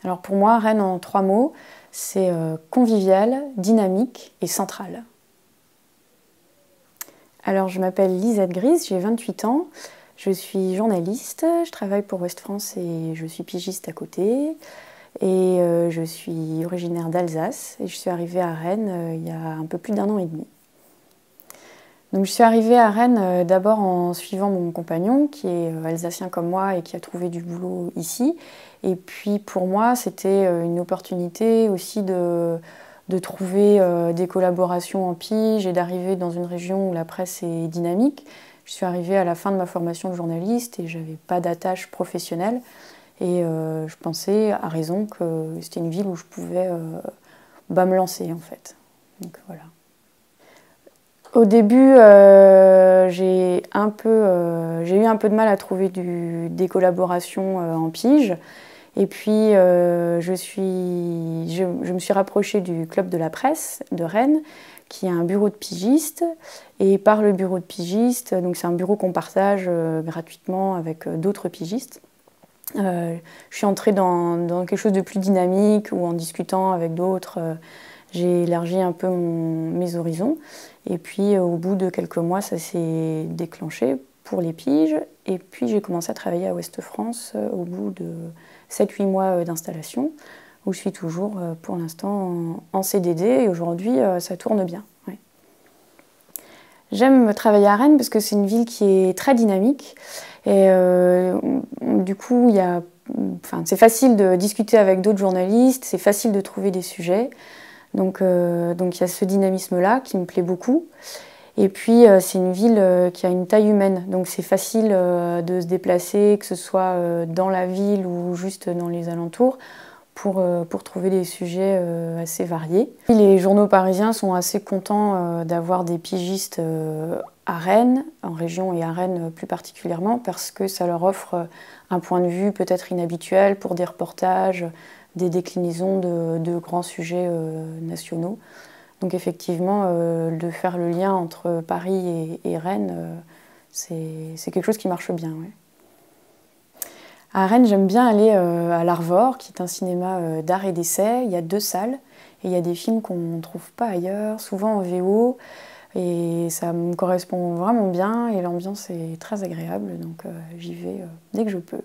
Alors pour moi, Rennes en 3 mots, c'est convivial, dynamique et central. Alors je m'appelle Lisette Gris, j'ai 28 ans, je suis journaliste, je travaille pour Ouest France et je suis pigiste à côté. Et je suis originaire d'Alsace et je suis arrivée à Rennes il y a un peu plus d'1 an et demi. Donc je suis arrivée à Rennes d'abord en suivant mon compagnon qui est alsacien comme moi et qui a trouvé du boulot ici. Et puis pour moi c'était une opportunité aussi de trouver des collaborations en pige et d'arriver dans une région où la presse est dynamique. Je suis arrivée à la fin de ma formation de journaliste et j'avais pas d'attache professionnelle. Et je pensais, à raison, que c'était une ville où je pouvais me lancer, en fait. Donc voilà. Au début, j'ai eu un peu de mal à trouver des collaborations en pige. Et puis, je me suis rapprochée du Club de la Presse de Rennes, qui a un bureau de pigistes. Et par le bureau de pigistes, donc c'est un bureau qu'on partage gratuitement avec d'autres pigistes. Je suis entrée dans quelque chose de plus dynamique où en discutant avec d'autres, j'ai élargi un peu mes horizons. Et puis au bout de quelques mois, ça s'est déclenché pour les piges. Et puis j'ai commencé à travailler à Ouest France au bout de 7-8 mois d'installation, où je suis toujours pour l'instant en CDD et aujourd'hui ça tourne bien. Ouais. J'aime travailler à Rennes parce que c'est une ville qui est très dynamique. Et du coup, c'est facile de discuter avec d'autres journalistes, c'est facile de trouver des sujets. Donc il y a ce dynamisme-là qui me plaît beaucoup. Et puis c'est une ville qui a une taille humaine, donc c'est facile de se déplacer, que ce soit dans la ville ou juste dans les alentours, pour trouver des sujets assez variés. Les journaux parisiens sont assez contents d'avoir des pigistes à Rennes, en région et à Rennes plus particulièrement, parce que ça leur offre un point de vue peut-être inhabituel pour des reportages, des déclinaisons de grands sujets nationaux. Donc effectivement, de faire le lien entre Paris et Rennes, c'est quelque chose qui marche bien. Ouais. À Rennes, j'aime bien aller à l'Arvor, qui est un cinéma d'art et d'essai. Il y a 2 salles et il y a des films qu'on ne trouve pas ailleurs, souvent en VO. Et ça me correspond vraiment bien et l'ambiance est très agréable, donc j'y vais dès que je peux.